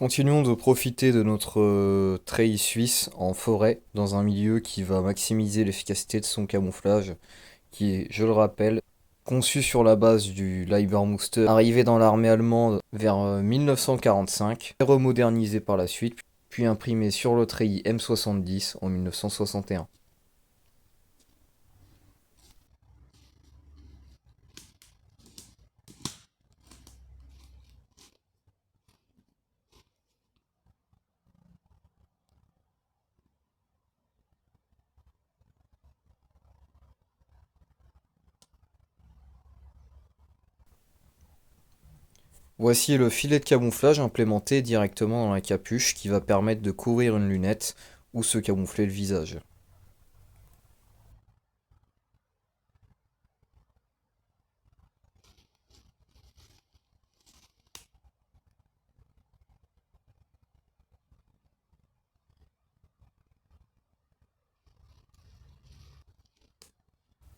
Continuons de profiter de notre treillis suisse en forêt, dans un milieu qui va maximiser l'efficacité de son camouflage, qui est, je le rappelle, conçu sur la base du Leibharr-Muster, arrivé dans l'armée allemande vers 1945, et remodernisé par la suite, puis imprimé sur le treillis M70 en 1961. Voici le filet de camouflage implémenté directement dans la capuche qui va permettre de couvrir une lunette ou se camoufler le visage.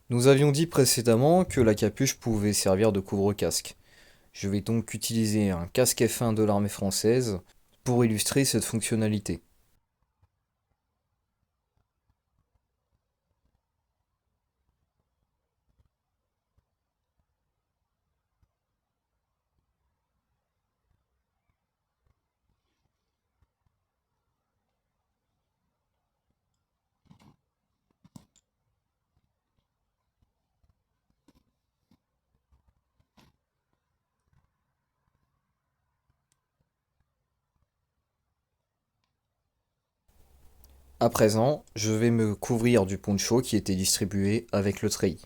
Nous avions dit précédemment que la capuche pouvait servir de couvre-casque. Je vais donc utiliser un casque F1 de l'armée française pour illustrer cette fonctionnalité. À présent, je vais me couvrir du poncho qui était distribué avec le treillis.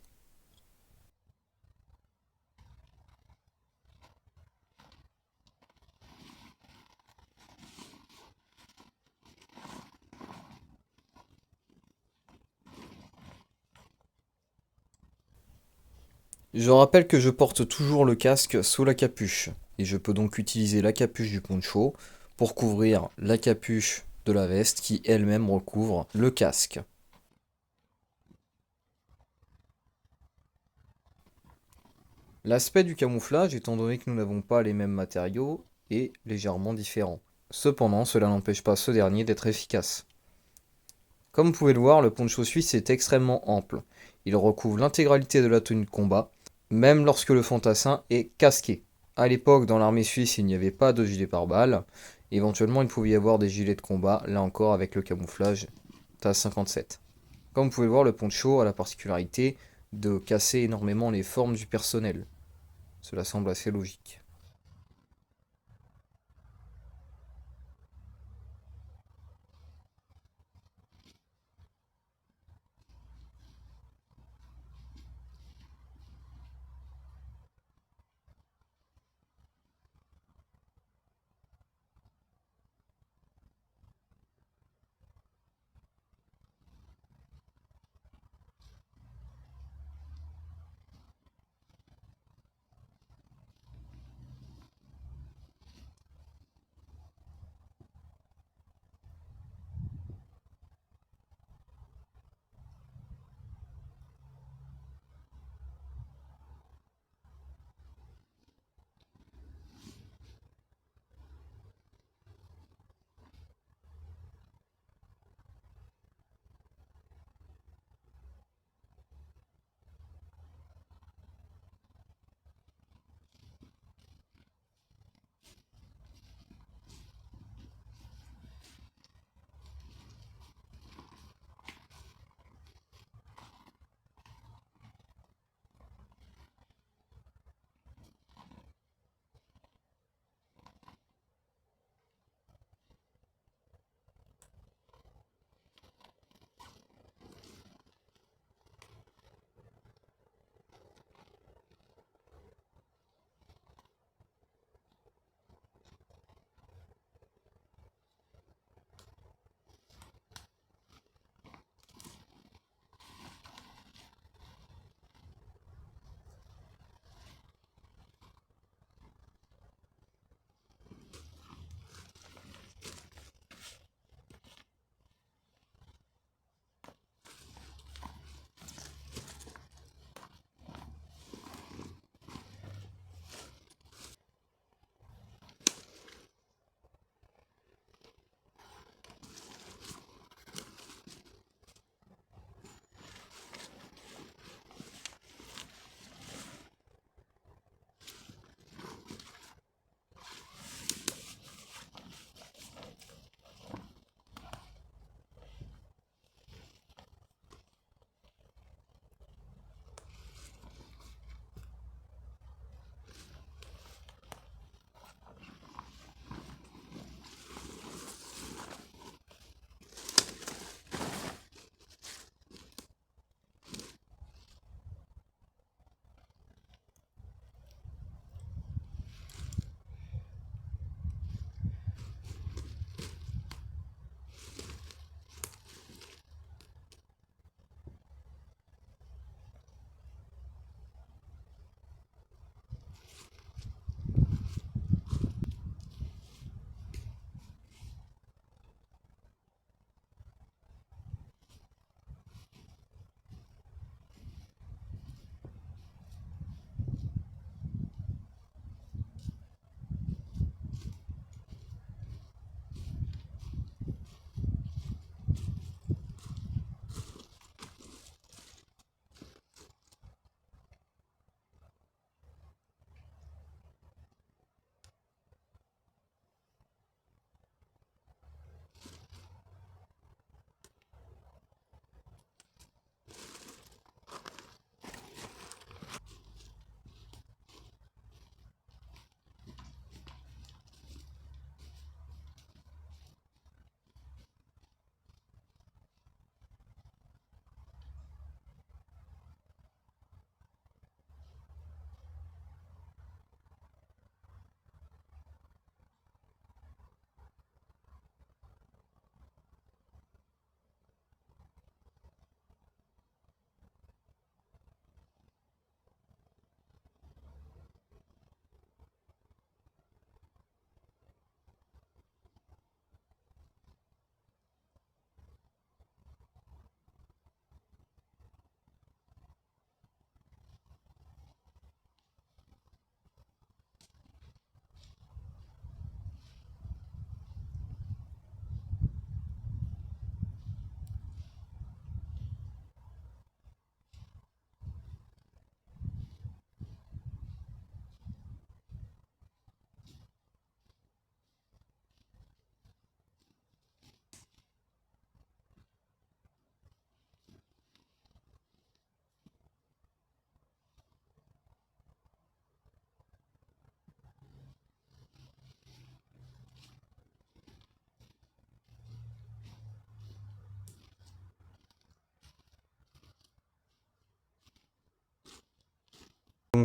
Je rappelle que je porte toujours le casque sous la capuche, et je peux donc utiliser la capuche du poncho pour couvrir la capuche de la veste qui elle-même recouvre le casque. L'aspect du camouflage, étant donné que nous n'avons pas les mêmes matériaux, est légèrement différent. Cependant, cela n'empêche pas ce dernier d'être efficace. Comme vous pouvez le voir, le poncho suisse est extrêmement ample. Il recouvre l'intégralité de la tenue de combat, même lorsque le fantassin est casqué. À l'époque, dans l'armée suisse, il n'y avait pas de gilet pare-balles. Éventuellement, il pouvait y avoir des gilets de combat, là encore avec le camouflage TAS 57. Comme vous pouvez le voir, le poncho a la particularité de casser énormément les formes du personnel. Cela semble assez logique.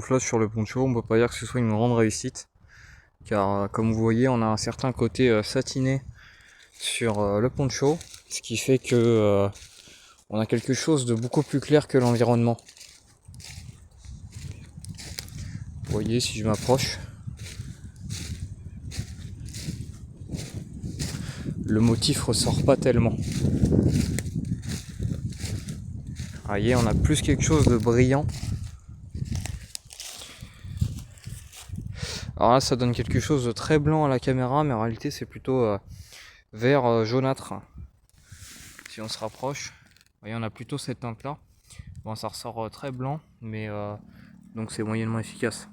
camouflage sur le poncho, on peut pas dire que ce soit une grande réussite. Car comme vous voyez, on a un certain côté satiné sur le poncho, ce qui fait que on a quelque chose de beaucoup plus clair que l'environnement. Vous voyez, si je m'approche, le motif ressort pas tellement. Vous voyez, on a plus quelque chose de brillant. Alors là, ça donne quelque chose de très blanc à la caméra, mais en réalité, c'est plutôt vert jaunâtre. Si on se rapproche, vous voyez, on a plutôt cette teinte-là. Bon, ça ressort très blanc, mais donc c'est moyennement efficace.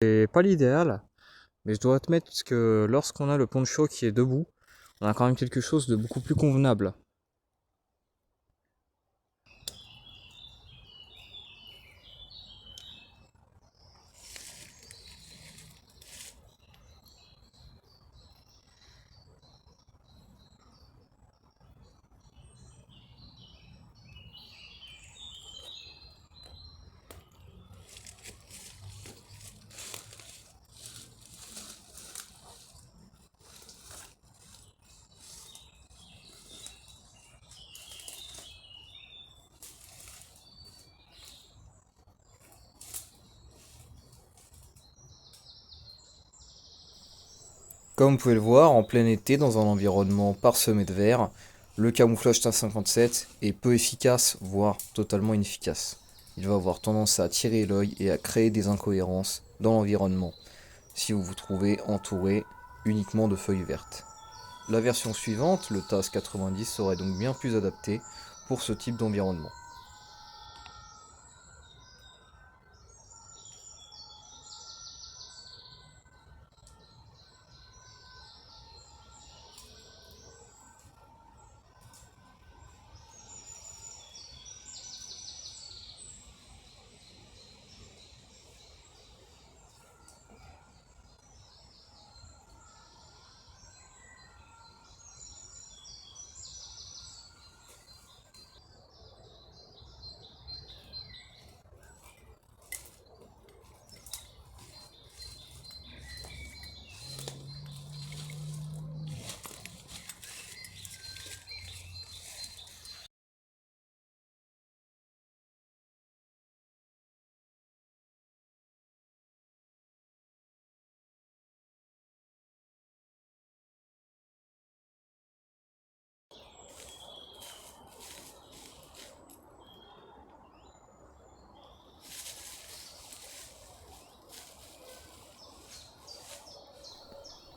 C'est pas l'idéal, mais je dois admettre que lorsqu'on a le poncho qui est debout, on a quand même quelque chose de beaucoup plus convenable. Comme vous pouvez le voir, en plein été, dans un environnement parsemé de verre, le camouflage TAS57 est peu efficace, voire totalement inefficace. Il va avoir tendance à attirer l'œil et à créer des incohérences dans l'environnement, si vous vous trouvez entouré uniquement de feuilles vertes. La version suivante, le TAS90, serait donc bien plus adapté pour ce type d'environnement.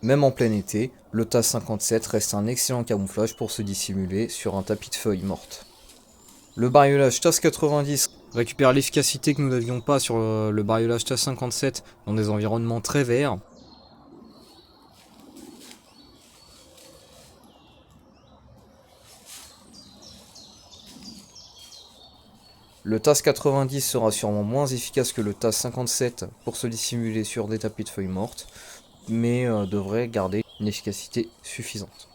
Même en plein été, le TAS57 reste un excellent camouflage pour se dissimuler sur un tapis de feuilles mortes. Le bariolage TAS90 récupère l'efficacité que nous n'avions pas sur le bariolage TAS57 dans des environnements très verts. Le TAS90 sera sûrement moins efficace que le TAS57 pour se dissimuler sur des tapis de feuilles mortes, mais devrait garder une efficacité suffisante.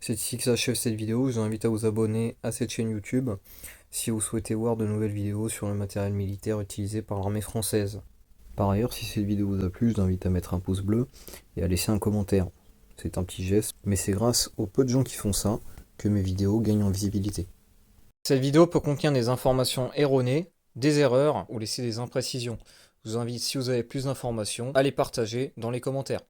C'est ici que s'achève cette vidéo, je vous invite à vous abonner à cette chaîne YouTube si vous souhaitez voir de nouvelles vidéos sur le matériel militaire utilisé par l'armée française. Par ailleurs, si cette vidéo vous a plu, je vous invite à mettre un pouce bleu et à laisser un commentaire. C'est un petit geste, mais c'est grâce aux peu de gens qui font ça que mes vidéos gagnent en visibilité. Cette vidéo peut contenir des informations erronées, des erreurs ou laisser des imprécisions. Je vous invite, si vous avez plus d'informations, à les partager dans les commentaires.